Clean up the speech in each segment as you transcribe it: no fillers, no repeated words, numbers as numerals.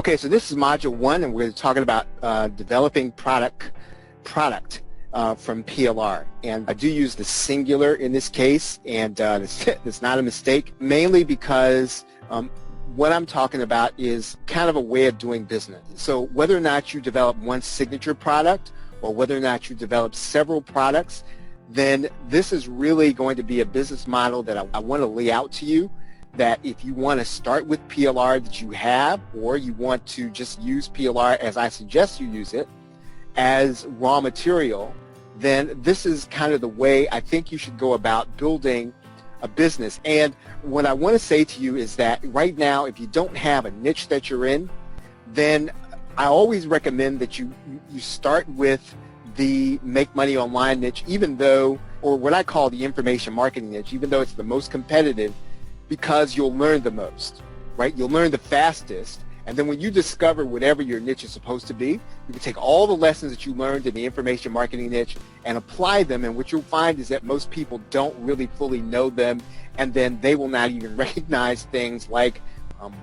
Okay, so this is module 1, and we're talking about developing product from PLR. And I do use the singular in this case, and it's not a mistake, mainly because what I'm talking about is kind of a way of doing business. So whether or not you develop one signature product or whether or not you develop several products, then this is really going to be a business model that I want to lay out to you, that if you want to start with PLR that you have, or you want to just use PLR as I suggest you use it as raw material, then this is kind of the way I think you should go about building a business. And what I want to say to you is that right now, if you don't have a niche that you're in, then I always recommend that you start with the make money online niche, even though, or what I call the information marketing niche, even though it's the most competitive, because you'll learn the most, right? You'll learn the fastest, and then when you discover whatever your niche is supposed to be, you can take all the lessons that you learned in the information marketing niche and apply them, and what you'll find is that most people don't really fully know them, and then they will not even recognize things like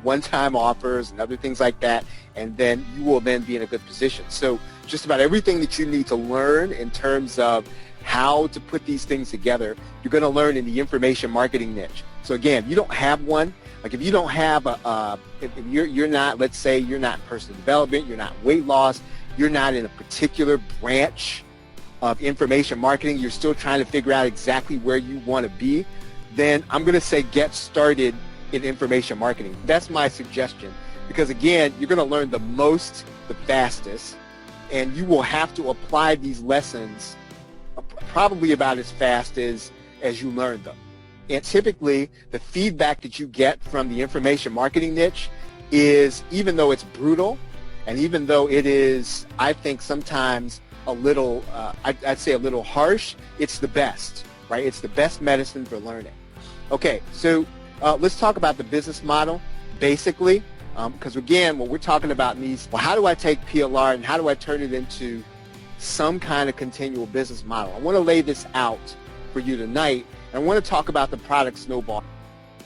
one-time offers and other things like that, and then you will then be in a good position. So just about everything that you need to learn in terms of how to put these things together, you're going to learn in the information marketing niche. So again, if you don't have one, like if you don't have if you're not, let's say you're not in personal development, you're not weight loss, you're not in a particular branch of information marketing, you're still trying to figure out exactly where you want to be, then I'm going to say get started in information marketing. That's my suggestion, because again, you're going to learn the most, the fastest, and you will have to apply these lessons probably about as fast as you learn them. And typically, the feedback that you get from the information marketing niche is, even though it's brutal, and even though it is, I think, sometimes a little, I'd say a little harsh, it's the best, right? It's the best medicine for learning. Okay, so let's talk about the business model, basically, because again, what we're talking about in these, well, how do I take PLR and how do I turn it into some kind of continual business model? I want to lay this out for you tonight, and I want to talk about the product snowball,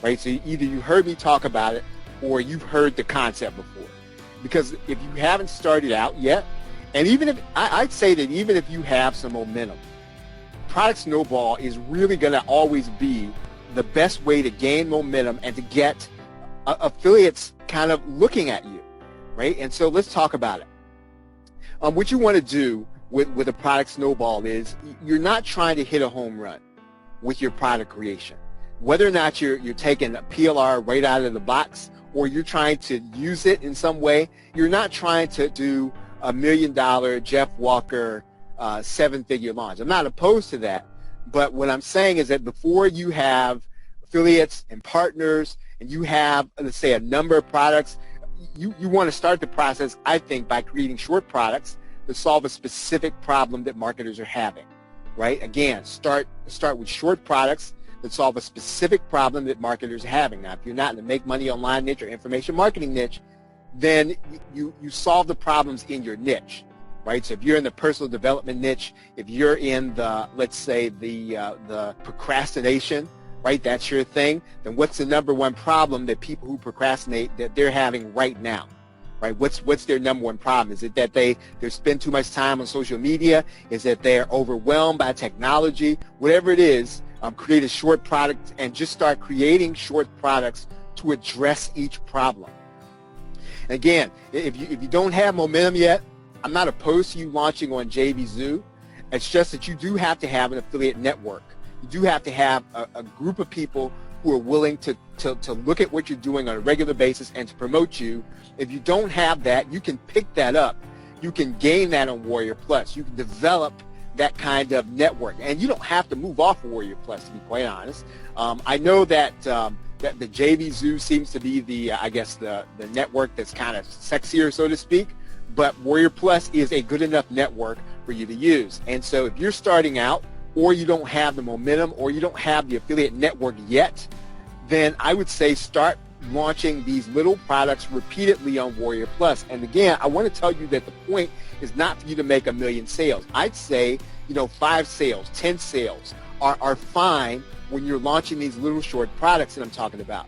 right? So either you heard me talk about it or you've heard the concept before. Because if you haven't started out yet, and even if, I'd say that even if you have some momentum, product snowball is really going to always be the best way to gain momentum and to get affiliates kind of looking at you, right? And so let's talk about it. What you want to do with a product snowball is you're not trying to hit a home run with your product creation. Whether or not you're taking a PLR right out of the box or you're trying to use it in some way, you're not trying to do $1 million Jeff Walker 7-figure launch. I'm not opposed to that, but what I'm saying is that before you have affiliates and partners and you have, let's say, a number of products, you want to start the process, I think, by creating short products that solve a specific problem that marketers are having, right? Again, start with short products that solve a specific problem that marketers are having. Now, if you're not in the make money online niche or information marketing niche, then you solve the problems in your niche, right? So if you're in the personal development niche, if you're in the, let's say, the procrastination, right, that's your thing, then what's the number one problem that people who procrastinate that they're having right now, right? What's their number one problem? Is it that they spend too much time on social media? Is it they're overwhelmed by technology? Whatever it is, create a short product and just start creating short products to address each problem. And again, if you don't have momentum yet, I'm not opposed to you launching on JVZoo. It's just that you do have to have an affiliate network. You do have to have a group of people who are willing to look at what you're doing on a regular basis and to promote you. If you don't have that, you can pick that up. You can gain that on Warrior Plus. You can develop that kind of network. And you don't have to move off Warrior Plus, to be quite honest. I know that that the JVZoo seems to be the, I guess, the network that's kind of sexier, so to speak. But Warrior Plus is a good enough network for you to use. And so if you're starting out, or you don't have the momentum, or you don't have the affiliate network yet, then I would say start launching these little products repeatedly on Warrior Plus. And again, I want to tell you that the point is not for you to make 1 million sales. I'd say, 5 sales, 10 sales are fine when you're launching these little short products that I'm talking about.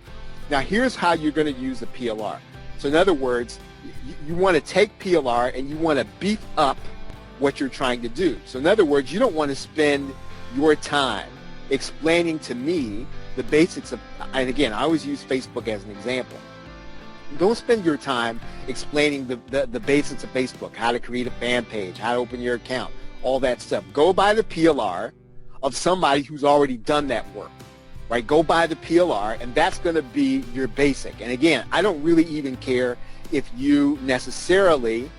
Now, here's how you're going to use the PLR. So in other words, You want to take PLR and you want to beef up what you're trying to do. So in other words, you don't want to spend your time explaining to me the basics of, and again, I always use Facebook as an example. Don't spend your time explaining the basics of Facebook, how to create a fan page, how to open your account, all that stuff. Go buy the PLR of somebody who's already done that work, right? Go buy the PLR, and that's going to be your basic. And again, I don't really even care if you necessarily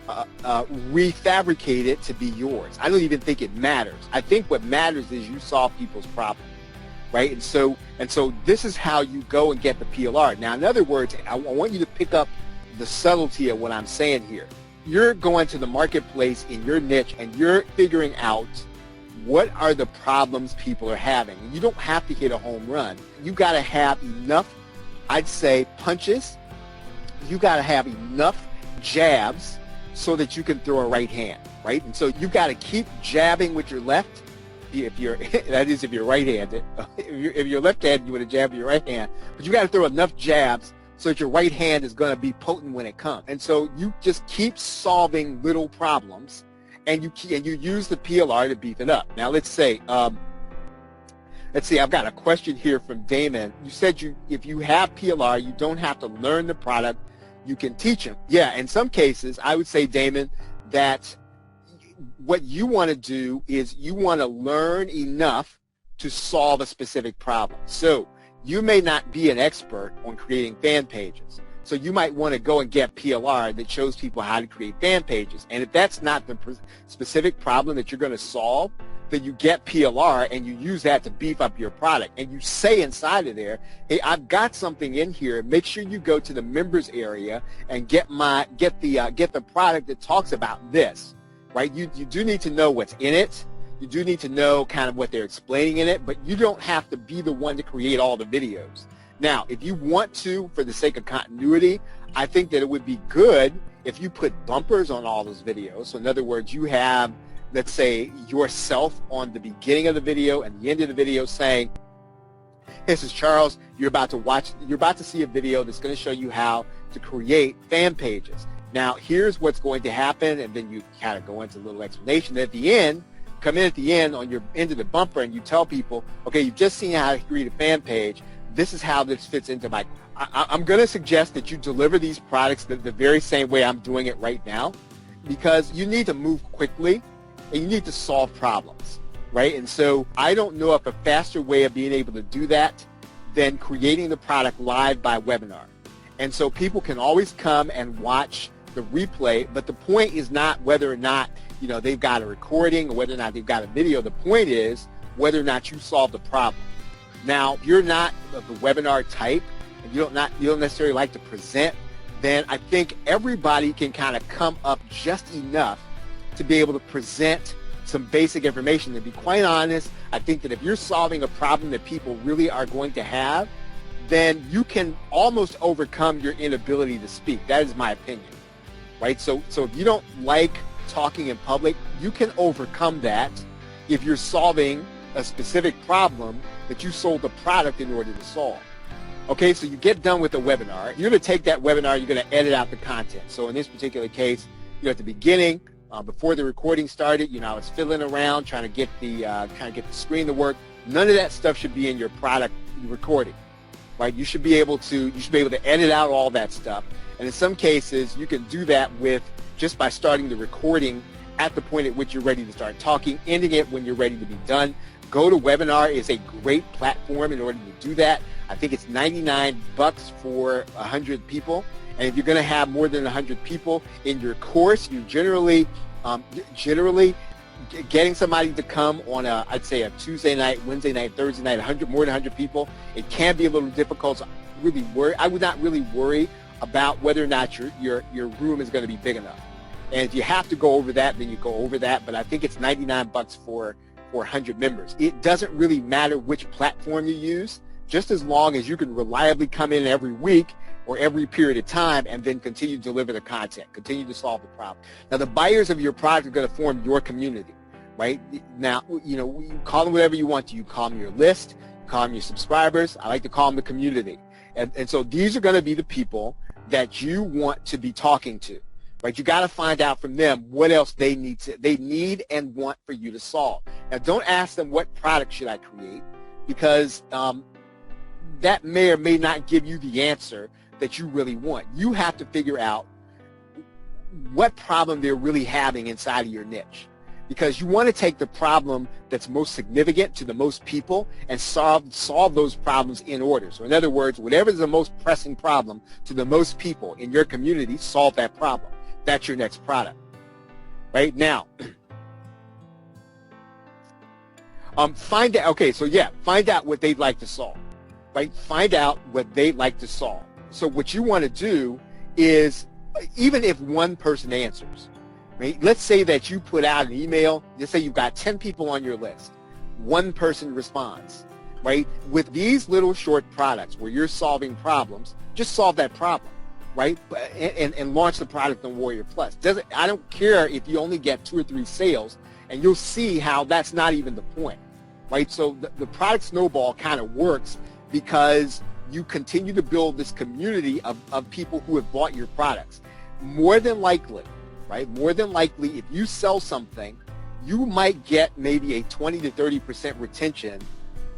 refabricate it to be yours. I don't even think it matters. I think what matters is you solve people's problems, right? And so this is how you go and get the PLR. Now, in other words, I want you to pick up the subtlety of what I'm saying here. You're going to the marketplace in your niche and you're figuring out what are the problems people are having. You don't have to hit a home run. You got to have enough, I'd say, punches. You got to have enough jabs so that you can throw a right hand, right? And so you got to keep jabbing with your left. If you're, that is, if you're right-handed. If you're left-handed, you want to jab with your right hand. But you got to throw enough jabs so that your right hand is going to be potent when it comes. And so you just keep solving little problems, and you use the PLR to beef it up. Now let's see. I've got a question here from Damon. You said if you have PLR, you don't have to learn the product. You can teach them. Yeah, in some cases, I would say, Damon, that what you want to do is you want to learn enough to solve a specific problem. So you may not be an expert on creating fan pages. So you might want to go and get PLR that shows people how to create fan pages. And if that's not the specific problem that you're going to solve, then you get PLR and you use that to beef up your product. And you say inside of there, hey, I've got something in here. Make sure you go to the members area and get the product that talks about this, right? You do need to know what's in it. You do need to know kind of what they're explaining in it, but you don't have to be the one to create all the videos. Now, if you want to, for the sake of continuity, I think that it would be good if you put bumpers on all those videos. So in other words, you have, let's say, yourself on the beginning of the video and the end of the video saying, this is Charles, you're about to see a video that's going to show you how to create fan pages. Now, here's what's going to happen, and then you kind of go into a little explanation. At the end, come in at the end on your end of the bumper and you tell people, okay, you've just seen how to create a fan page. This is how this fits into my, I'm going to suggest that you deliver these products the very same way I'm doing it right now, because you need to move quickly and you need to solve problems, right? And so I don't know of a faster way of being able to do that than creating the product live by webinar. And so people can always come and watch the replay, but the point is not whether or not, you know, they've got a recording or whether or not they've got a video. The point is whether or not you solve the problem. Now, if you're not of the webinar type and you don't necessarily like to present, then I think everybody can kind of come up just enough to be able to present some basic information. To be quite honest, I think that if you're solving a problem that people really are going to have, then you can almost overcome your inability to speak. That is my opinion, right? So if you don't like talking in public, you can overcome that if you're solving a specific problem that you sold the product in order to solve. Okay, so you get done with the webinar. You're going to take that webinar, you're going to edit out the content. So in this particular case, you know, at the beginning, before the recording started, you know, I was fiddling around trying to get the screen to work. None of that stuff should be in your product recording, right? You should be able to edit out all that stuff. And in some cases, you can do that with just by starting the recording at the point at which you're ready to start talking, ending it when you're ready to be done. GoToWebinar is a great platform in order to do that. I think it's $99 for 100 people. And if you're going to have more than 100 people in your course, you generally getting somebody to come on I'd say a Tuesday night, Wednesday night, Thursday night, more than 100 people, it can be a little difficult. So I would not really worry about whether or not your room is going to be big enough. And if you have to go over that, then you go over that. But I think it's $99 for 100 members. It doesn't really matter which platform you use, just as long as you can reliably come in every week or every period of time and then continue to deliver the content, continue to solve the problem. Now, the buyers of your product are going to form your community, right? Now, you know, you call them whatever you want to. You call them your list, you call them your subscribers. I like to call them the community. And so these are going to be the people that you want to be talking to, right? You got to find out from them what else they need and want for you to solve. Now, don't ask them what product should I create, because that may or may not give you the answer that you really want. You have to figure out what problem they're really having inside of your niche, because you want to take the problem that's most significant to the most people and solve those problems in order. So in other words, whatever is the most pressing problem to the most people in your community, solve that problem. That's your next product. Right now, find out what they'd like to solve. Right? Find out what they'd like to solve. So what you want to do is, even if one person answers, right? Let's say that you put out an email, let's say you've got 10 people on your list. One person responds, right? With these little short products where you're solving problems, just solve that problem, right? And launch the product on Warrior Plus. I don't care if you only get 2 or 3 sales, and you'll see how that's not even the point, right? So the product snowball kind of works because you continue to build this community of people who have bought your products. More than likely, right? More than likely, if you sell something, you might get maybe a 20 to 30% retention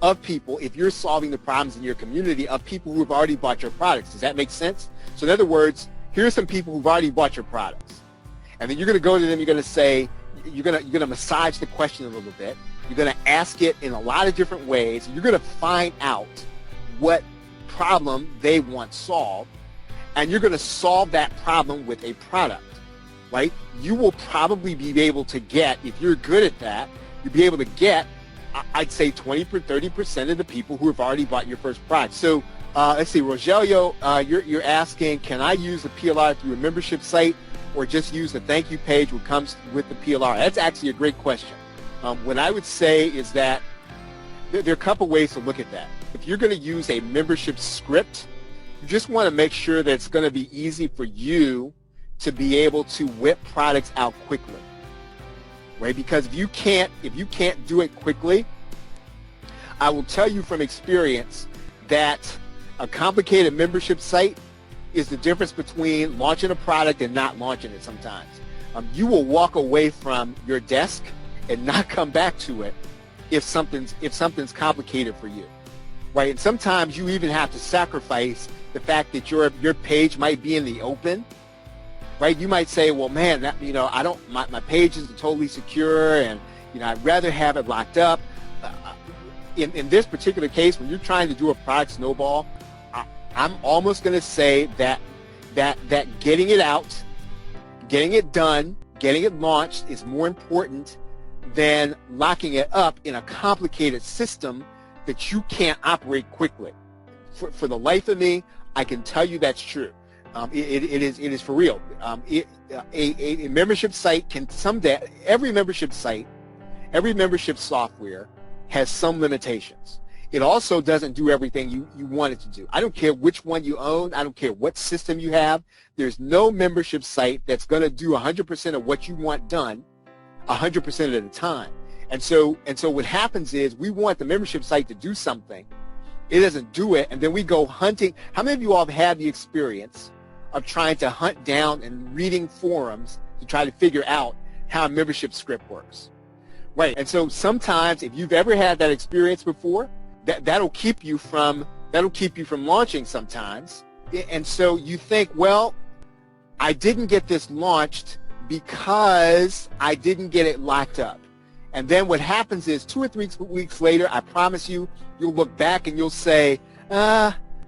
of people if you're solving the problems in your community of people who have already bought your products. Does that make sense? So in other words, here's some people who've already bought your products. And then you're going to go to them, you're going to say, you're going to massage the question a little bit. You're going to ask it in a lot of different ways. You're going to find out what problem they want solved, and you're going to solve that problem with a product, right? You will probably be able to get, if you're good at that, you'll be able to get, I'd say 20 or 30% of the people who have already bought your first product. So let's see, Rogelio, you're asking, can I use the PLR through a membership site or just use the thank you page which comes with the PLR? That's actually a great question. What I would say is that there are a couple ways to look at that. If you're going to use a membership script, you just want to make sure that it's going to be easy for you to be able to whip products out quickly, right? Because if you can't do it quickly, I will tell you from experience that a complicated membership site is the difference between launching a product and not launching it sometimes. You will walk away from your desk and not come back to it if something's complicated for you, right? And sometimes you even have to sacrifice the fact that your page might be in the open, right? You might say, well, man, that, my page isn't totally secure, and I'd rather have it locked up. In this particular case, when you're trying to do a product snowball, I'm almost going to say that getting it out, getting it done, getting it launched is more important than locking it up in a complicated system that you can't operate quickly. For the life of me, I can tell you that's true. It is for real. A membership site can someday, every membership site, every membership software has some limitations. It also doesn't do everything you want it to do. I don't care which one you own. I don't care what system you have. There's no membership site that's going to do 100% of what you want done 100% of the time. And so what happens is we want the membership site to do something. It doesn't do it, and then we go hunting. How many of you all have had the experience of trying to hunt down and reading forums to try to figure out how a membership script works? Right. And so sometimes, if you've ever had that experience before, that'll keep you from launching sometimes. And so you think, well, I didn't get this launched because I didn't get it locked up. And then what happens is 2 or 3 weeks later, I promise you, you'll look back and you'll say,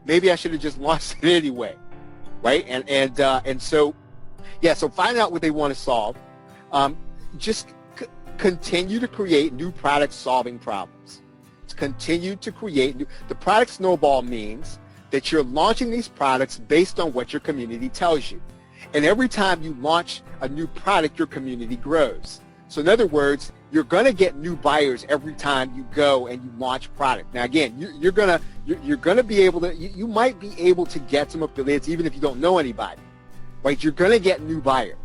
maybe I should have just launched it anyway, right? And so, yeah. So find out what they want to solve. Just continue to create new products solving problems. Continue to create the product snowball means that you're launching these products based on what your community tells you. And every time you launch a new product, your community grows. So in other words, you're going to get new buyers every time you go and you launch product. Now again, you're going to be able to, you might be able to get some affiliates even if you don't know anybody, right? You're going to get new buyers.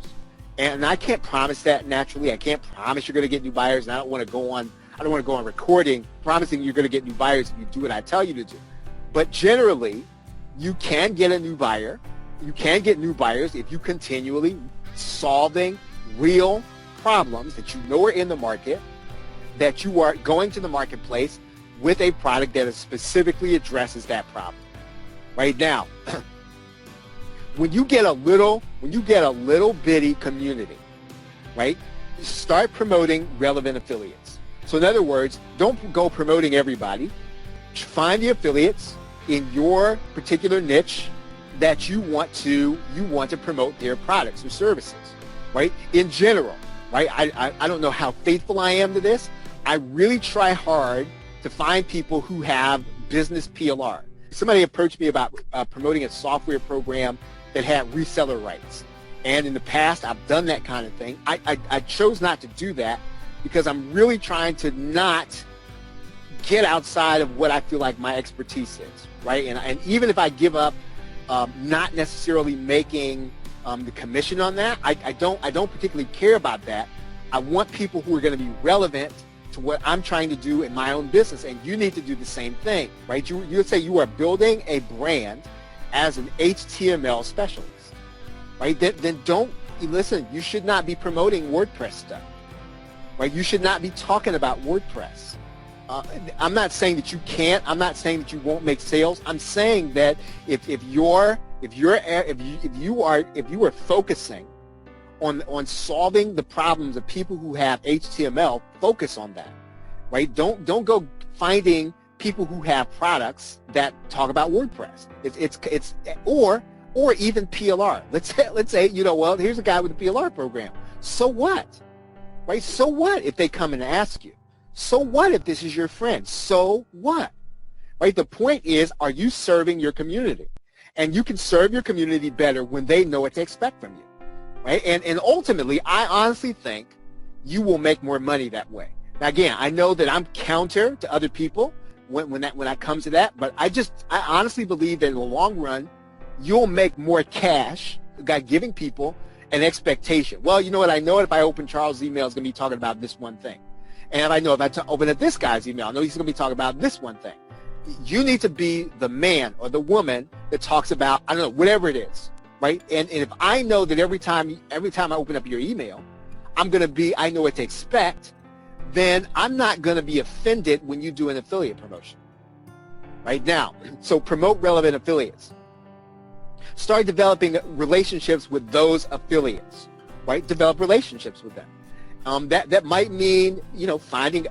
And I can't promise that naturally. I can't promise you're going to get new buyers, and I don't want to go on recording promising you're going to get new buyers if you do what I tell you to do. But generally, you can get a new buyer, You can get new buyers if you continually solving real problems that you know are in the market, that you are going to the marketplace with a product that specifically addresses that problem. Right now, when you get a little bitty community, right, start promoting relevant affiliates. So in other words, don't go promoting everybody. Find the affiliates in your particular niche that you want to promote their products or services, right? In general, right? I don't know how faithful I am to this. I really try hard to find people who have business PLR. Somebody approached me about promoting a software program that had reseller rights. And in the past, I've done that kind of thing. I chose not to do that because I'm really trying to not get outside of what I feel like my expertise is, right? And even if I give up not necessarily making the commission on that, I don't particularly care about that. I want people who are going to be relevant to what I'm trying to do in my own business, and you need to do the same thing, right? You would say you are building a brand as an HTML specialist, right? Then don't, listen, you should not be promoting WordPress stuff, right? You should not be talking about WordPress. I'm not saying that you can't. I'm not saying that you won't make sales. I'm saying that if you are focusing on solving the problems of people who have HTML, focus on that, right? Don't go finding people who have products that talk about WordPress. It's or even PLR. Let's say well, here's a guy with a PLR program. So what, right? So what if they come and ask you? So what if this is your friend? So what? Right? The point is, are you serving your community? And you can serve your community better when they know what to expect from you. Right? And ultimately, I honestly think you will make more money that way. Now again, I know that I'm counter to other people when I come to that, but I honestly believe that in the long run, you'll make more cash by giving people an expectation. Well, you know what? I know if I open Charles' email, it's going to be talking about this one thing. And if I know if I open up this guy's email, I know he's going to be talking about this one thing. You need to be the man or the woman that talks about, I don't know, whatever it is, right? And if I know that every time I open up your email, I know what to expect, then I'm not going to be offended when you do an affiliate promotion. Right now, so promote relevant affiliates. Start developing relationships with those affiliates, right? Develop relationships with them. That might mean, finding,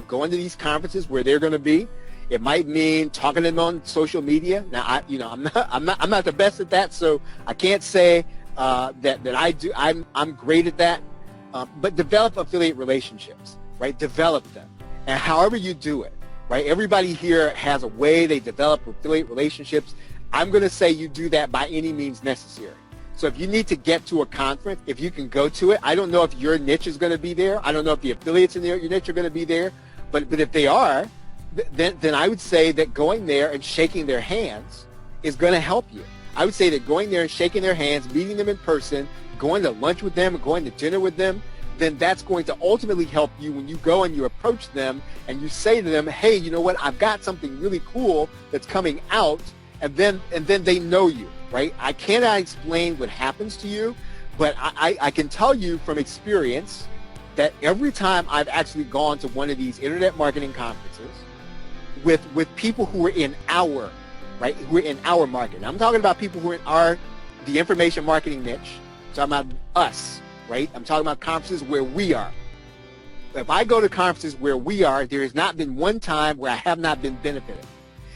going to these conferences where they're going to be. It might mean talking to them on social media. Now, I'm not the best at that, so I can't say that I do. I'm great at that. But develop affiliate relationships, right? Develop them, and however you do it, right? Everybody here has a way they develop affiliate relationships. I'm going to say you do that by any means necessary. So if you need to get to a conference, if you can go to it, I don't know if your niche is going to be there. I don't know if the affiliates in your niche are going to be there. But if they are, then I would say that going there and shaking their hands is going to help you. I would say that going there and shaking their hands, meeting them in person, going to lunch with them, going to dinner with them, then that's going to ultimately help you when you go and you approach them and you say to them, hey, you know what, I've got something really cool that's coming out, and then they know you. Right? I cannot explain what happens to you, but I can tell you from experience that every time I've actually gone to one of these internet marketing conferences with people who are in our, right, who are in our market. Now, I'm talking about people who are in the information marketing niche. I'm talking about us, right? I'm talking about conferences where we are. If I go to conferences where we are, there has not been one time where I have not been benefited.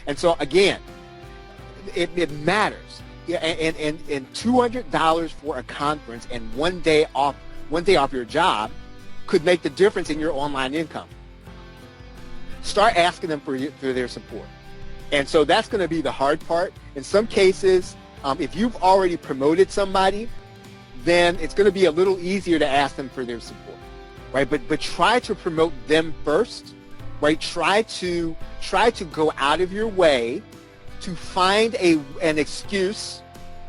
And so again, it matters. Yeah, and $200 for a conference and one day off your job could make the difference in your online income. Start asking them for their support. And so that's going to be the hard part. In some cases, if you've already promoted somebody, then it's going to be a little easier to ask them for their support, right? But try to promote them first, right? Try to go out of your way to find an excuse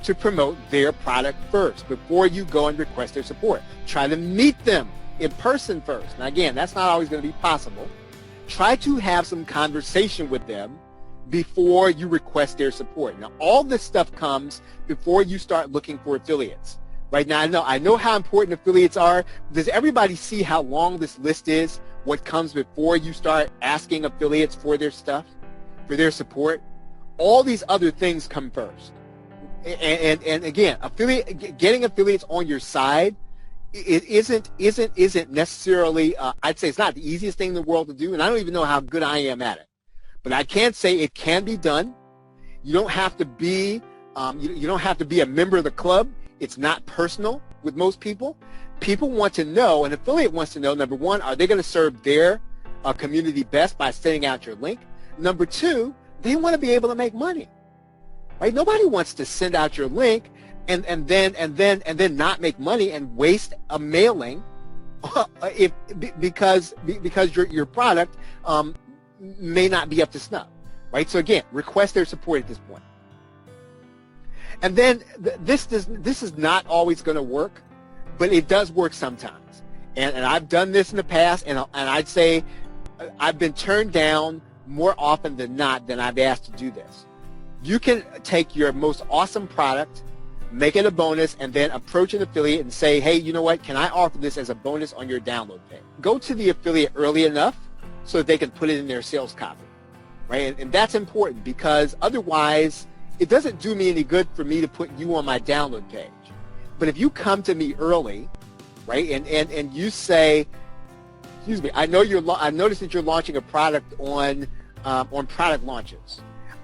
to promote their product first before you go and request their support. Try to meet them in person first. Now again, that's not always going to be possible. Try to have some conversation with them before you request their support. Now, all this stuff comes before you start looking for affiliates. Right now, I know how important affiliates are. Does everybody see how long this list is? What comes before you start asking affiliates for their stuff, for their support? All these other things come first. And again, getting affiliates on your side, it isn't necessarily. I'd say it's not the easiest thing in the world to do, and I don't even know how good I am at it. But I can say it can be done. You don't have to be you don't have to be a member of the club. It's not personal with most people. People want to know, an affiliate wants to know, number one, are they going to serve their community best by sending out your link? Number two, they want to be able to make money. Right? Nobody wants to send out your link and then not make money and waste a mailing because your product may not be up to snuff. Right? So again, request their support at this point. And then this is not always going to work, but it does work sometimes. And I've done this in the past, and I'd say I've been turned down more often than not than I've asked to do this. You can take your most awesome product, make it a bonus, and then approach an affiliate and say, hey, you know what, can I offer this as a bonus on your download page? Go to the affiliate early enough so that they can put it in their sales copy, right? And that's important, because otherwise it doesn't do me any good for me to put you on my download page. But if you come to me early, right, and you say, excuse me, I noticed that you're launching a product on product launches.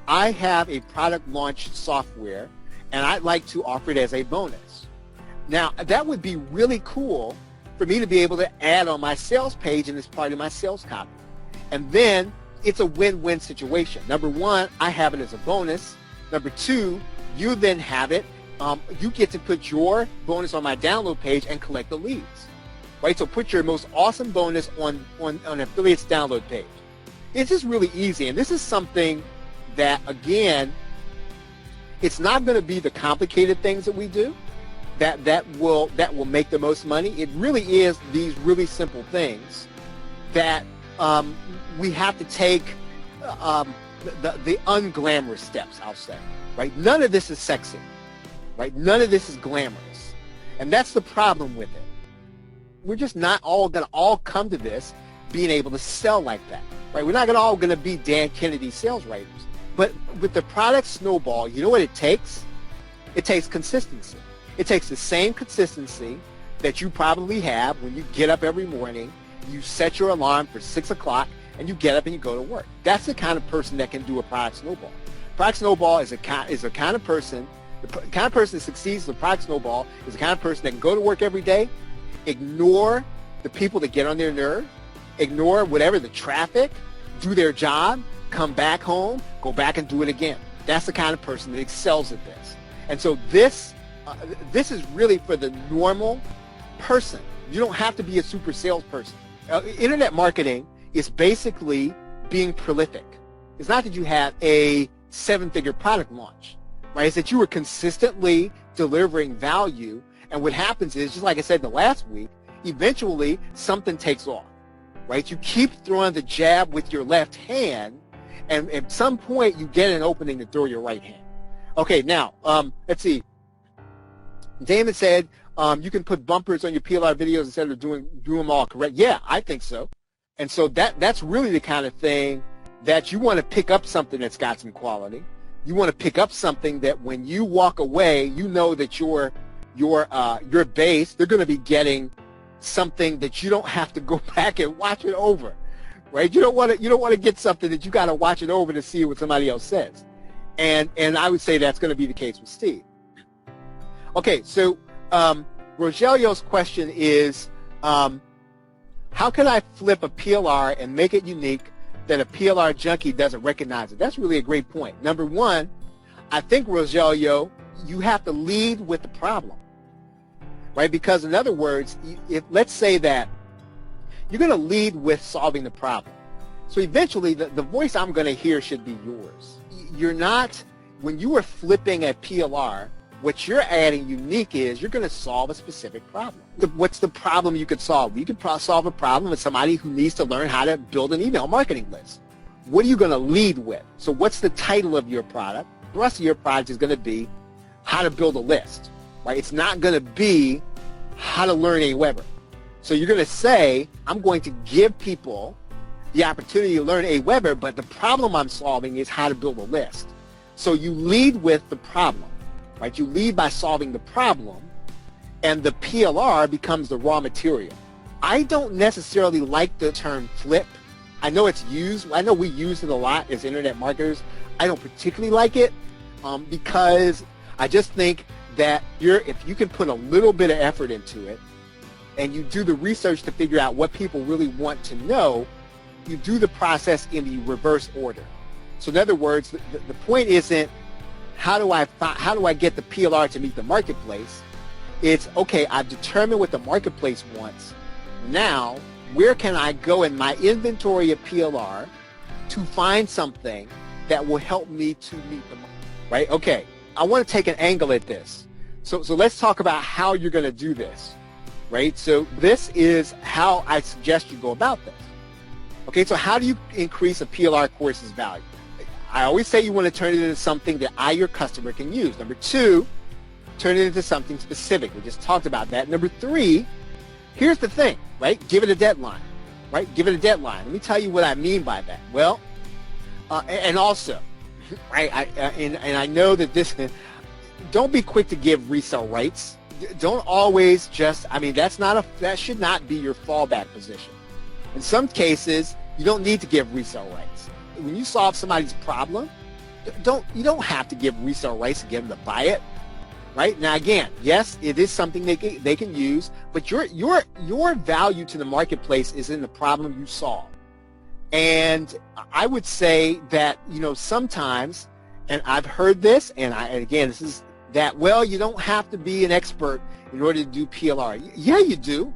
I have a product launch software, and I'd like to offer it as a bonus. Now, that would be really cool for me to be able to add on my sales page and as part of my sales copy. And then it's a win-win situation. Number one, I have it as a bonus. Number two, you then have it. You get to put your bonus on my download page and collect the leads, right? So put your most awesome bonus on an affiliate's download page. It's just really easy, and this is something that, again, it's not going to be the complicated things that we do that will make the most money. It really is these really simple things that we have to take the unglamorous steps, I'll say, right? None of this is sexy, right? None of this is glamorous, and that's the problem with it. We're just not all going to all come to this being able to sell like that, right? We're not all going to be Dan Kennedy sales writers. But with the product snowball, you know what it takes? It takes consistency. It takes the same consistency that you probably have when you get up every morning, you set your alarm for 6 o'clock, and you get up and you go to work. That's the kind of person that can do a product snowball. Product snowball is a kind of person, the kind of person that succeeds with product snowball is the kind of person that can go to work every day, ignore the people that get on their nerve, ignore whatever the traffic, do their job, come back home, go back and do it again. That's the kind of person that excels at this. And so this is really for the normal person. You don't have to be a super salesperson. Internet marketing is basically being prolific. It's not that you have a 7-figure product launch, right? It's that you are consistently delivering value, and what happens is, just like I said the last week, eventually something takes off, right? You keep throwing the jab with your left hand, and at some point you get an opening to throw your right hand. Okay, now, let's see. Damon said you can put bumpers on your PLR videos instead of doing them all correct. Yeah, I think so. And so that's really the kind of thing that you want to pick up something that's got some quality. You want to pick up something that when you walk away, you know that your base, they're going to be getting something that you don't have to go back and watch it over, right? You don't want to get something that you got to watch it over to see what somebody else says. And I would say that's going to be the case with Steve. Okay, so Rogelio's question is, how can I flip a PLR and make it unique that a PLR junkie doesn't recognize it? That's really a great point. Number one, I think, Rogelio, you have to lead with the problem, right? Because in other words, let's say that you're going to lead with solving the problem. So eventually the voice I'm going to hear should be yours. You're not, when you are flipping a PLR, what you're adding unique is you're going to solve a specific problem. What's the problem you could solve? You could solve a problem with somebody who needs to learn how to build an email marketing list. what are you going to lead with? So what's the title of your product? The rest of your product is going to be how to build a list, right? It's not going to be how to learn Aweber. So you're going to say, I'm going to give people the opportunity to learn Aweber, but the problem I'm solving is how to build a list. So you lead with the problem, right? You lead by solving the problem, and the PLR becomes the raw material. I don't necessarily like the term flip. I know it's used. I know we use it a lot as internet marketers. I don't particularly like it because I just think that if you can put a little bit of effort into it and you do the research to figure out what people really want to know, you do the process in the reverse order. So in other words, the point isn't how do I get the PLR to meet the marketplace. It's, okay, I've determined what the marketplace wants. Now, where can I go in my inventory of PLR to find something that will help me to meet the market, right? Okay, I want to take an angle at this. So let's talk about how you're going to do this, right? So this is how I suggest you go about this. Okay, so how do you increase a PLR course's value? I always say you want to turn it into something that your customer, can use. Number two, turn it into something specific. We just talked about that. Number three, here's the thing, right? Give it a deadline, right? Give it a deadline. Let me tell you what I mean by that. Well, and also, right, and I know that this, don't be quick to give resale rights. Don't always just, that should not be your fallback position. In some cases, you don't need to give resale rights. When you solve somebody's problem, you don't have to give resale rights to get them to buy it. Right? Now again, yes, it is something they can use, but your value to the marketplace is in the problem you solve. And I would say that, sometimes, and I've heard this, and again, this is that, well, you don't have to be an expert in order to do PLR. Yeah, you do.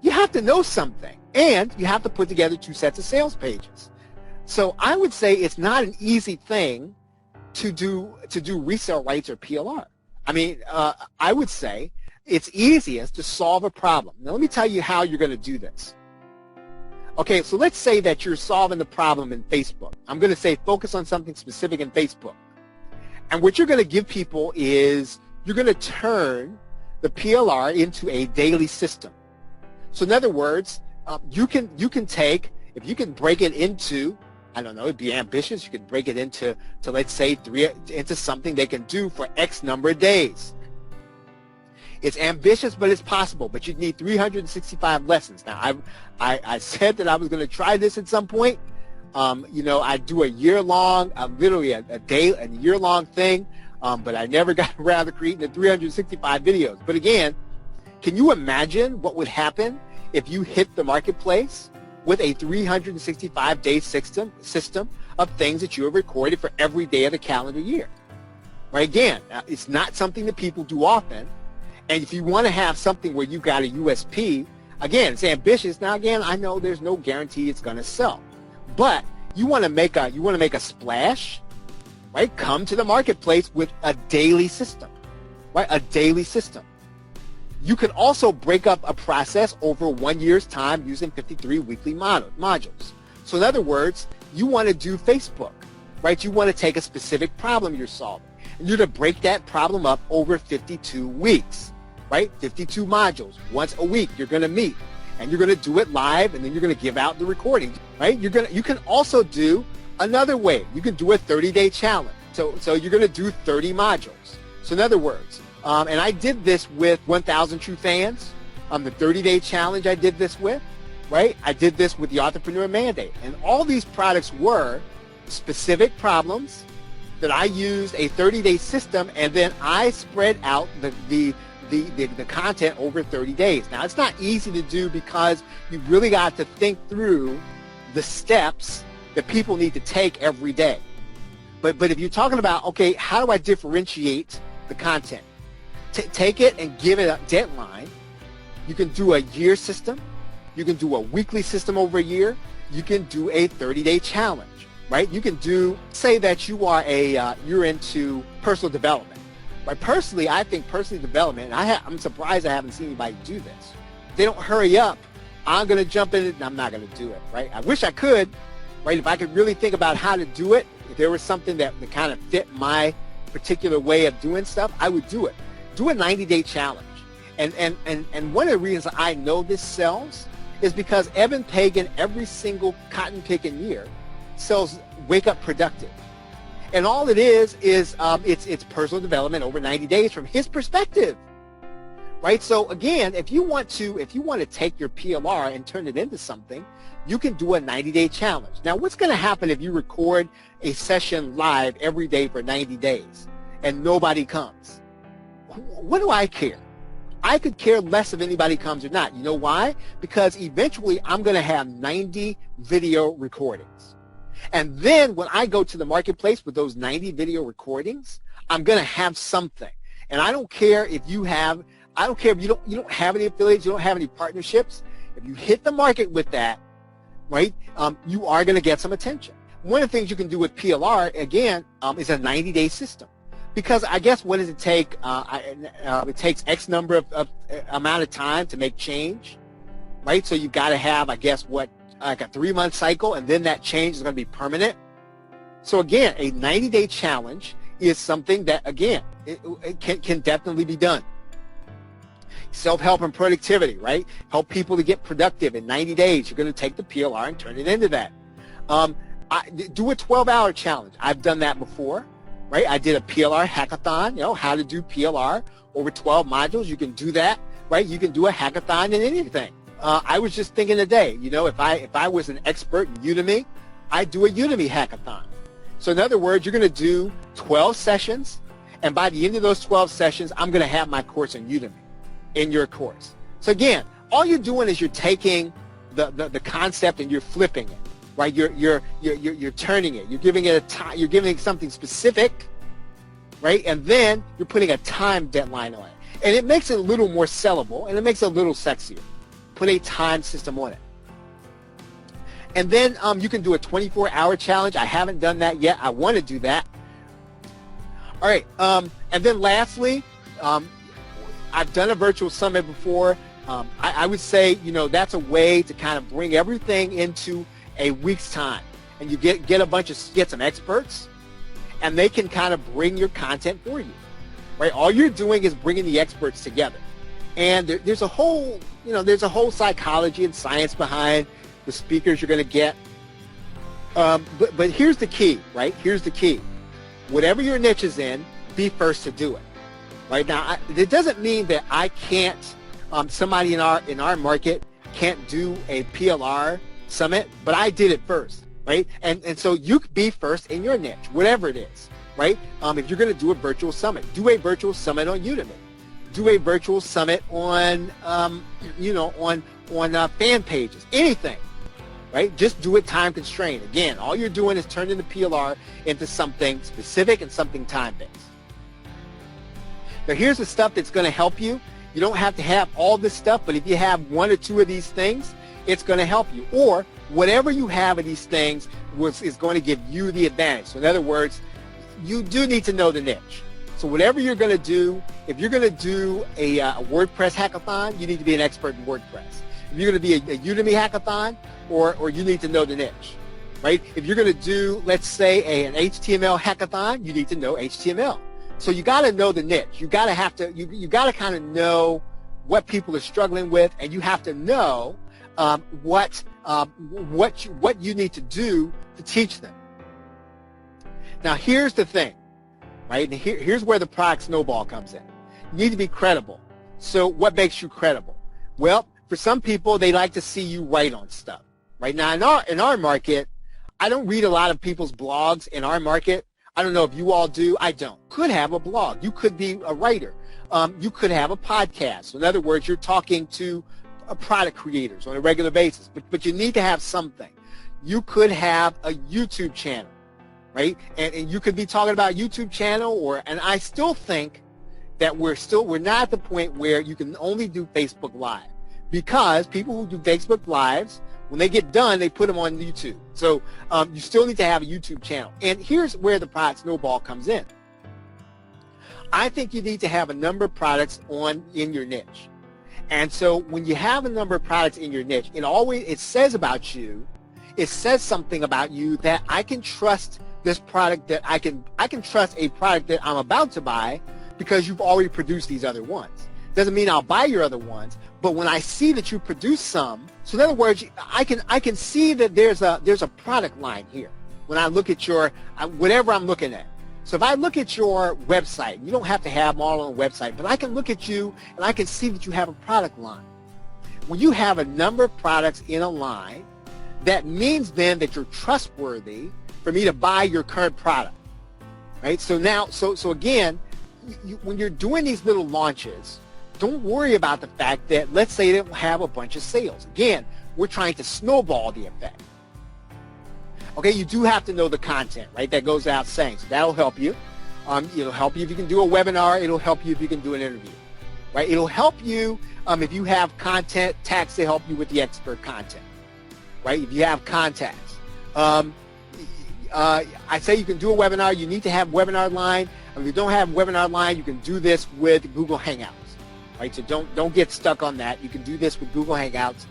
You have to know something, and you have to put together 2 sets of sales pages. So I would say it's not an easy thing to do resale rights or PLR. I would say it's easiest to solve a problem. Now, let me tell you how you're going to do this. Okay, so let's say that you're solving the problem in Facebook. I'm going to say focus on something specific in Facebook. And what you're going to give people is you're going to turn the PLR into a daily system. So in other words, you can take, if you can break it into, I don't know, it'd be ambitious. You could break it into let's say into something they can do for X number of days. It's ambitious, but it's possible. But you'd need 365 lessons. Now, I said that I was going to try this at some point. I do a year-long, literally a year-long thing, but I never got around to creating the 365 videos. But again, can you imagine what would happen if you hit the marketplace with a 365-day system of things that you have recorded for every day of the calendar year? Right? Again, it's not something that people do often. And if you want to have something where you've got a USP, again, it's ambitious. Now, again, I know there's no guarantee it's going to sell, but you want to make a splash, right? Come to the marketplace with a daily system, right? A daily system. You can also break up a process over 1 year's time using 53 weekly modules. So in other words, you want to do Facebook, right? You want to take a specific problem you're solving, and you're going to break that problem up over 52 weeks, right? 52 modules. Once a week, you're going to meet, and you're going to do it live, and then you're going to give out the recording, right? You can also do another way. You can do a 30-day challenge. So you're going to do 30 modules. So in other words, and I did this with 1,000 True Fans. The 30-day challenge I did this with, right? I did this with the Entrepreneur Mandate. And all these products were specific problems that I used a 30-day system, and then I spread out the content over 30 days. Now, it's not easy to do because you really got to think through the steps that people need to take every day. But if you're talking about, okay, how do I differentiate the content? Take it and give it a deadline. You can do a year system. You can do a weekly system over a year. You can do a 30-day challenge, right? You can do, say that you are you're into personal development. Right? Personally, I think personal development, I'm surprised I haven't seen anybody do this. If they don't hurry up, I'm going to jump in it and I'm not going to do it, right? I wish I could, right? If I could really think about how to do it, if there was something that kind of fit my particular way of doing stuff, I would do it. Do a 90-day challenge. And one of the reasons I know this sells is because Evan Pagan, every single cotton picking year, sells Wake Up Productive. And all it is it's personal development over 90 days from his perspective, right? So again, if you want to take your PLR and turn it into something, you can do a 90-day challenge. Now, what's going to happen if you record a session live every day for 90 days and nobody comes? What do I care? I could care less if anybody comes or not. You know why? Because eventually I'm going to have 90 video recordings. And then when I go to the marketplace with those 90 video recordings, I'm going to have something. And I don't care if you don't have any affiliates, you don't have any partnerships. If you hit the market with that, right, you are going to get some attention. One of the things you can do with PLR, again, is a 90-day system. Because I guess what does it take? It takes X number of amount of time to make change, right? So you've got to have, I guess, like a 3-month cycle, and then that change is going to be permanent. So again, a 90-day challenge is something that, again, it can definitely be done. Self-help and productivity, right? Help people to get productive in 90 days. You're going to take the PLR and turn it into that. Do a 12-hour challenge. I've done that before. Right, I did a PLR hackathon, how to do PLR over 12 modules. You can do that, right? You can do a hackathon in anything. I was just thinking today, if I was an expert in Udemy, I'd do a Udemy hackathon. So in other words, you're going to do 12 sessions, and by the end of those 12 sessions, I'm going to have my course on Udemy in your course. So again, all you're doing is you're taking the concept and you're flipping it. Right, you're turning it. You're giving it a time. You're giving it something specific, right? And then you're putting a time deadline on it, and it makes it a little more sellable, and it makes it a little sexier. Put a time system on it, and then you can do a 24-hour challenge. I haven't done that yet. I want to do that. All right, and then lastly, I've done a virtual summit before. I would say that's a way to kind of bring everything into a week's time, and you get some experts, and they can kind of bring your content for you, right? All you're doing is bringing the experts together, and there's a whole psychology and science behind the speakers you're going to get. But here's the key, right? Here's the key: whatever your niche is in, be first to do it. Right now, it doesn't mean that I can't. Somebody in our market can't do a PLR summit, but I did it first, right? And so you could be first in your niche, whatever it is, right? If you're going to do a virtual summit, do a virtual summit on Udemy, do a virtual summit on fan pages, anything, right? Just do it time constrained. Again, all you're doing is turning the PLR into something specific and something time-based. Now, here's the stuff that's going to help you. You don't have to have all this stuff, but if you have 1 or 2 of these things, it's going to help you. Or whatever you have of these things is going to give you the advantage. So in other words, you do need to know the niche. So whatever you're going to do, if you're going to do a WordPress hackathon, you need to be an expert in WordPress. If you're going to be a Udemy hackathon, or you need to know the niche, right? If you're going to do, let's say, an HTML hackathon, you need to know HTML. So you got to know the niche. You got to kind of know what people are struggling with, and you have to know what you need to do to teach them. Now here's the thing, right? And here's where the product snowball comes in. You need to be credible. So what makes you credible? Well, for some people, they like to see you write on stuff. Right now, in our market, I don't read a lot of people's blogs in our market. I don't know if you all do. I don't. Could have a blog. You could be a writer. You could have a podcast. So in other words, you're talking to product creators on a regular basis, but you need to have something. You could have a YouTube channel, right? And you could be talking about YouTube channel, and I still think that we're not at the point where you can only do Facebook Live, because people who do Facebook Lives, when they get done, they put them on YouTube. So you still need to have a YouTube channel. And here's where the product snowball comes in. I think you need to have a number of products in your niche. And so when you have a number of products in your niche, it says about you it says something about you that I can trust this product, that I can trust a product that I'm about to buy because you've already produced these other ones. Doesn't mean I'll buy your other ones, but when I see that you produce some, so in other words, I can see that there's a product line here when I look at your whatever I'm looking at. So if I look at your website, you don't have to have them all on the website, but I can look at you and I can see that you have a product line. When you have a number of products in a line, that means then that you're trustworthy for me to buy your current product, right? So now, so again, when you're doing these little launches, don't worry about the fact that, let's say, they don't have a bunch of sales. Again, we're trying to snowball the effect. Okay, you do have to know the content, right? That goes without saying. So that'll help you. It'll help you if you can do a webinar. It'll help you if you can do an interview, right? It'll help you if you have content tags to help you with the expert content, right? If you have contacts. I say you can do a webinar. You need to have webinar line. If you don't have webinar line, you can do this with Google Hangouts, right? So don't get stuck on that. You can do this with Google Hangouts.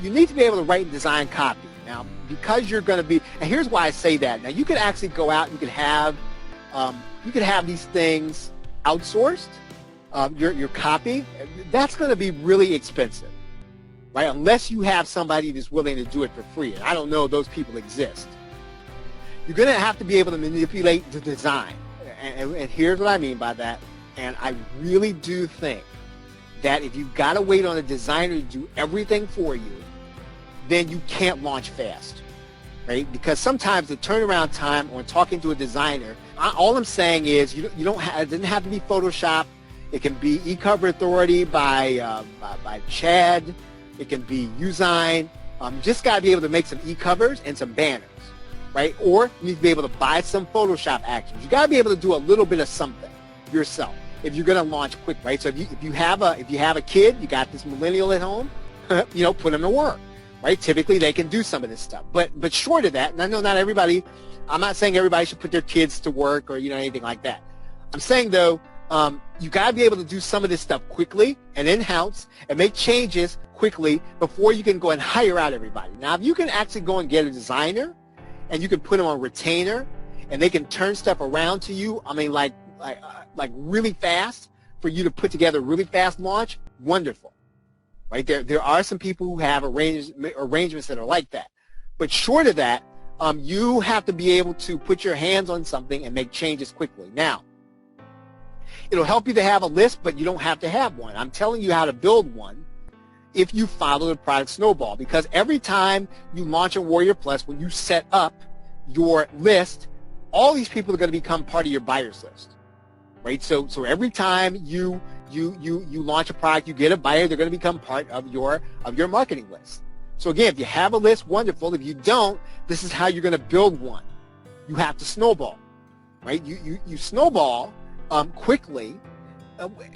You need to be able to write and design copy. Now, because you're going to be, and here's why I say that. Now, you could actually go out. You could have these things outsourced. Your copy. That's going to be really expensive, right? Unless you have somebody that's willing to do it for free. And I don't know if those people exist. You're going to have to be able to manipulate the design. And here's what I mean by that. And I really do think that if you've got to wait on a designer to do everything for you, then you can't launch fast, right? Because sometimes the turnaround time on talking to a designer, all I'm saying is it doesn't have to be Photoshop. It can be eCover Authority by Chad. It can be Usign. You just got to be able to make some e-covers and some banners, right? Or you need to be able to buy some Photoshop actions. You got to be able to do a little bit of something yourself if you're going to launch quick, right? So if you have a kid, you got this millennial at home, put them to work, right? Typically they can do some of this stuff, but short of that, and I know not everybody. I'm not saying everybody should put their kids to work or anything like that. I'm saying though, you got to be able to do some of this stuff quickly and in-house and make changes quickly before you can go and hire out everybody. Now, if you can actually go and get a designer and you can put them on retainer and they can turn stuff around to you, I mean, like really fast for you to put together a really fast launch, wonderful, right? There are some people who have arrangements that are like that. But short of that, you have to be able to put your hands on something and make changes quickly. Now, it'll help you to have a list, but you don't have to have one. I'm telling you how to build one if you follow the product snowball, because every time you launch a Warrior Plus, when you set up your list, all these people are going to become part of your buyers list, right? So every time you launch a product, you get a buyer, they're going to become part of your marketing list. So again, if you have a list, wonderful. If you don't, this is how you're going to build one. You have to snowball, right? You snowball quickly,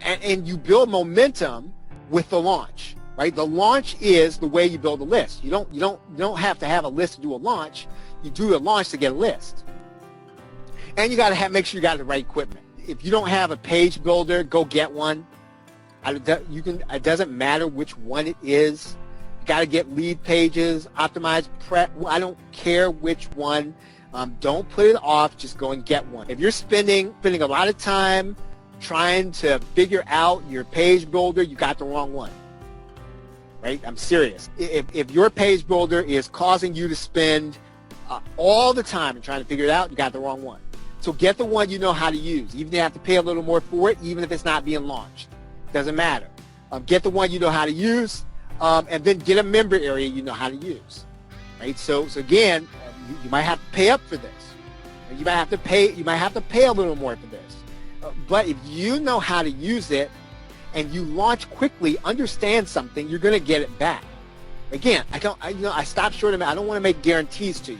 and you build momentum with the launch, right? The launch is the way you build a list. You don't have to have a list to do a launch. You do a launch to get a list, and you got to make sure you got the right equipment. If you don't have a page builder, go get one. It doesn't matter which one it is. You got to get lead pages, optimized prep. I don't care which one. Don't put it off. Just go and get one. If you're spending a lot of time trying to figure out your page builder, you got the wrong one, right? I'm serious. If your page builder is causing you to spend all the time and trying to figure it out, you got the wrong one. So get the one you know how to use. Even if you have to pay a little more for it, even if it's not being launched. Doesn't matter. Get the one you know how to use, and then get a member area you know how to use, right? So again, you might have to pay up for this. You might have to pay a little more for this. But if you know how to use it and you launch quickly, understand something, you're going to get it back. Again, I stop short of it. I don't want to make guarantees to you.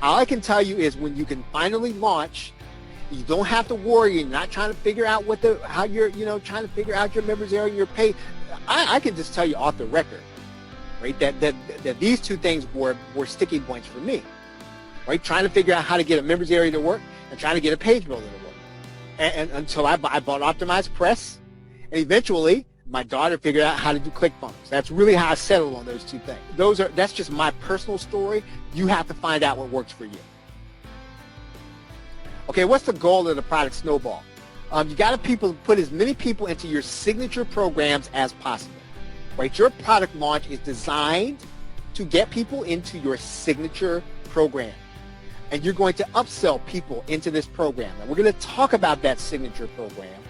All I can tell you is when you can finally launch, you don't have to worry. You're not trying to figure out how you're trying to figure out your members area and your pay. I can just tell you off the record, right, that these two things were sticking points for me, right? Trying to figure out how to get a members area to work and trying to get a page builder to work. And until I bought Optimized Press, and eventually My daughter figured out how to do ClickFunnels. That's really how I settled on those two things. That's just my personal story. You have to find out what works for you. Okay, what's the goal of the product snowball? You got to put as many people into your signature programs as possible. Right? Your product launch is designed to get people into your signature program. And you're going to upsell people into this program. And we're going to talk about that signature program.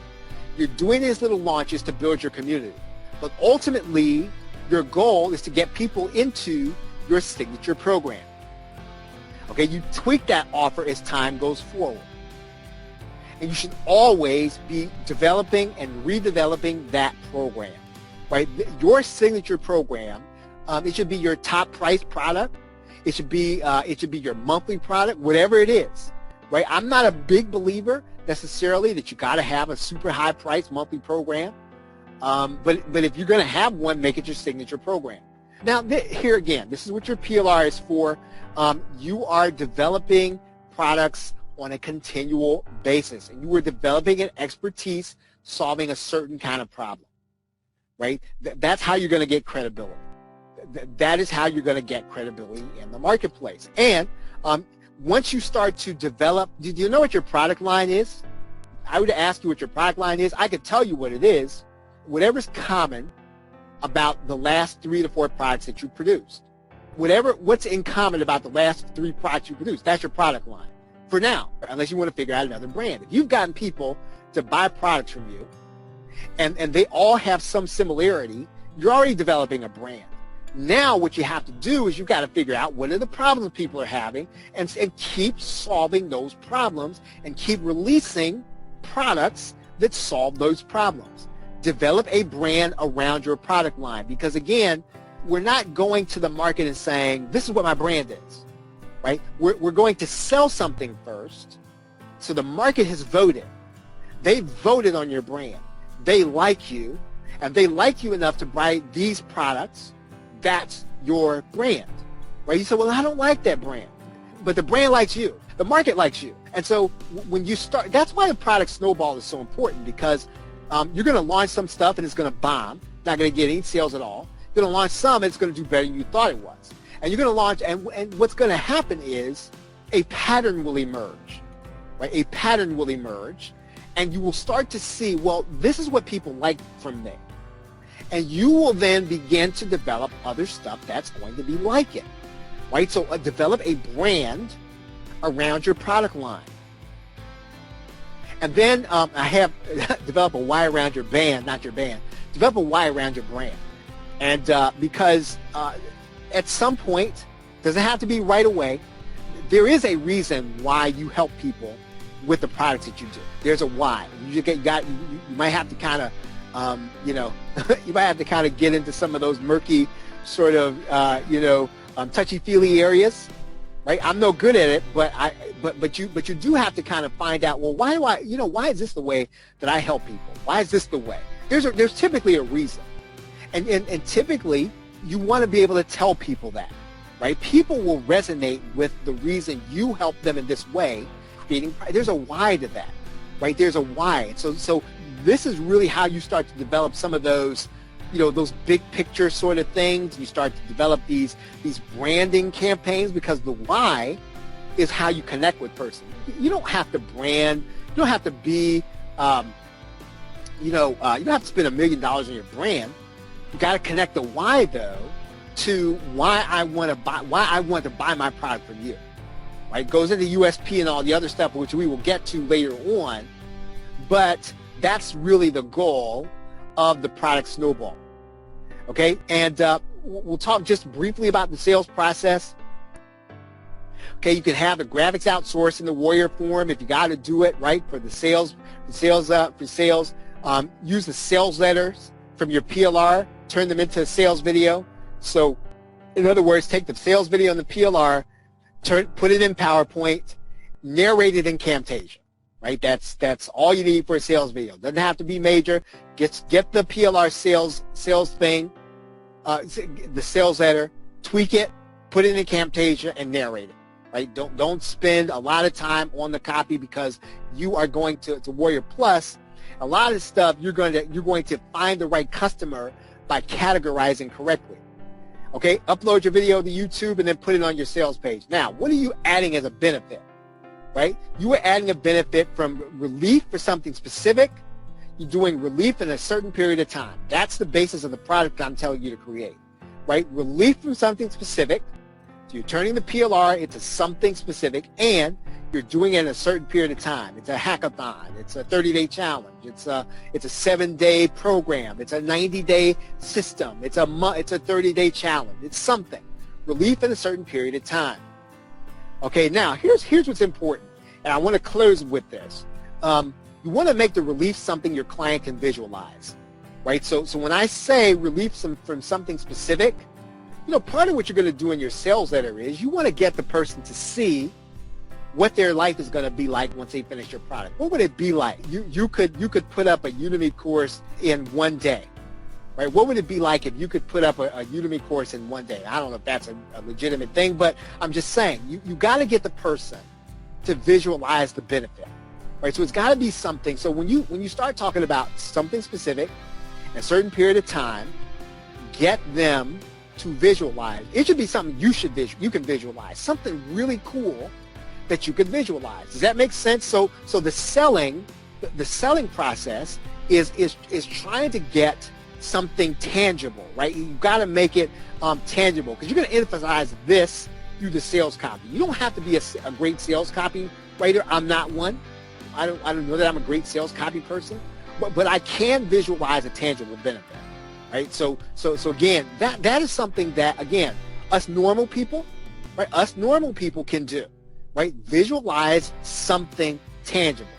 You're doing these little launches to build your community. But ultimately, your goal is to get people into your signature program. Okay, you tweak that offer as time goes forward. And you should always be developing and redeveloping that program. Right? Your signature program, it should be your top price product. It should be your monthly product, whatever it is. Right? I'm not a big believer necessarily that you got to have a super high price monthly program. But if you're going to have one, make it your signature program. Now, here again, this is what your PLR is for. You are developing products on a continual basis, and you are developing an expertise solving a certain kind of problem. Right? That's how you're going to get credibility. That is how you're going to get credibility in the marketplace. And once you start to develop, do you know what your product line is? I would ask you what your product line is. I could tell you what it is. Whatever's common about the last 3 to 4 products that you produced. What's in common about the last 3 products you produced, that's your product line. For now, unless you want to figure out another brand. If you've gotten people to buy products from you, and they all have some similarity, you're already developing a brand. Now what you have to do is you've got to figure out what are the problems people are having and keep solving those problems and keep releasing products that solve those problems. Develop a brand around your product line, because again, we're not going to the market and saying, this is what my brand is, right? We're going to sell something first. So the market has voted. They voted on your brand. They like you, and they like you enough to buy these products. That's your brand, right? You say, well, I don't like that brand, but the brand likes you. The market likes you. And so when you start, that's why the product snowball is so important, because you're going to launch some stuff and it's going to bomb, not going to get any sales at all. You're going to launch some and it's going to do better than you thought it was. And you're going to launch, and what's going to happen is a pattern will emerge, right? A pattern will emerge, and you will start to see, well, this is what people like from me. And you will then begin to develop other stuff that's going to be like it, right? So develop a brand around your product line. And then I have develop a why around your band, not your band. Develop a why around your brand. And because at some point, doesn't have to be right away, there is a reason why you help people with the products that you do. There's a why. You might have to kind of you might have to kind of get into some of those murky sort of, touchy-feely areas, right? I'm no good at it, but you do have to kind of find out, well, why is this the way that I help people? Why is this the way? There's typically a reason. And typically, you want to be able to tell people that, right? People will resonate with the reason you help them in this way, there's a why to that, right? There's a why. So this is really how you start to develop some of those, those big picture sort of things. You start to develop these branding campaigns, because the why is how you connect with person. You don't have to brand. You don't have to be, you don't have to spend $1 million on your brand. You got to connect the why, though, to why I want to buy my product from you. Right? It goes into USP and all the other stuff, which we will get to later on. But that's really the goal of the product snowball. Okay, and we'll talk just briefly about the sales process. Okay, you can have the graphics outsourced in the Warrior form if you got to do it, right, for the sales. Use the sales letters from your PLR, turn them into a sales video. So, in other words, take the sales video and the PLR, put it in PowerPoint, narrate it in Camtasia. Right, that's all you need for a sales video. Doesn't have to be major. Get the PLR sales thing, the sales letter, tweak it, put it in Camtasia, and narrate it. Right, don't spend a lot of time on the copy, because you are going to Warrior Plus. A lot of stuff you're going to find the right customer by categorizing correctly. Okay, upload your video to YouTube and then put it on your sales page. Now, what are you adding as a benefit? Right? You are adding a benefit from relief for something specific. You're doing relief in a certain period of time. That's the basis of the product I'm telling you to create. Right? Relief from something specific. So you're turning the PLR into something specific, and you're doing it in a certain period of time. It's a hackathon. It's a 30-day challenge. It's a 7-day program. It's a 90-day system. It's a 30-day challenge. It's something. Relief in a certain period of time. Okay, now here's what's important, and I want to close with this. You want to make the relief something your client can visualize, right? So when I say relief from something specific, part of what you're going to do in your sales letter is you want to get the person to see what their life is going to be like once they finish your product. What would it be like? You could put up a Udemy course in one day, right? What would it be like if you could put up a Udemy course in one day? I don't know if that's a legitimate thing, but I'm just saying you got to get the person to visualize the benefit, right? So it's got to be something. So when you start talking about something specific, in a certain period of time, get them to visualize. It should be something you can visualize, something really cool that you can visualize. Does that make sense? So the selling process is trying to get something tangible, right? You've got to make it tangible, because you're going to emphasize this through the sales copy. You don't have to be a great sales copy writer. I'm not one. I don't know that I'm a great sales copy person, but I can visualize a tangible benefit, right? So again, that is something that, again, us normal people, right? Us normal people can do, right? Visualize something tangible.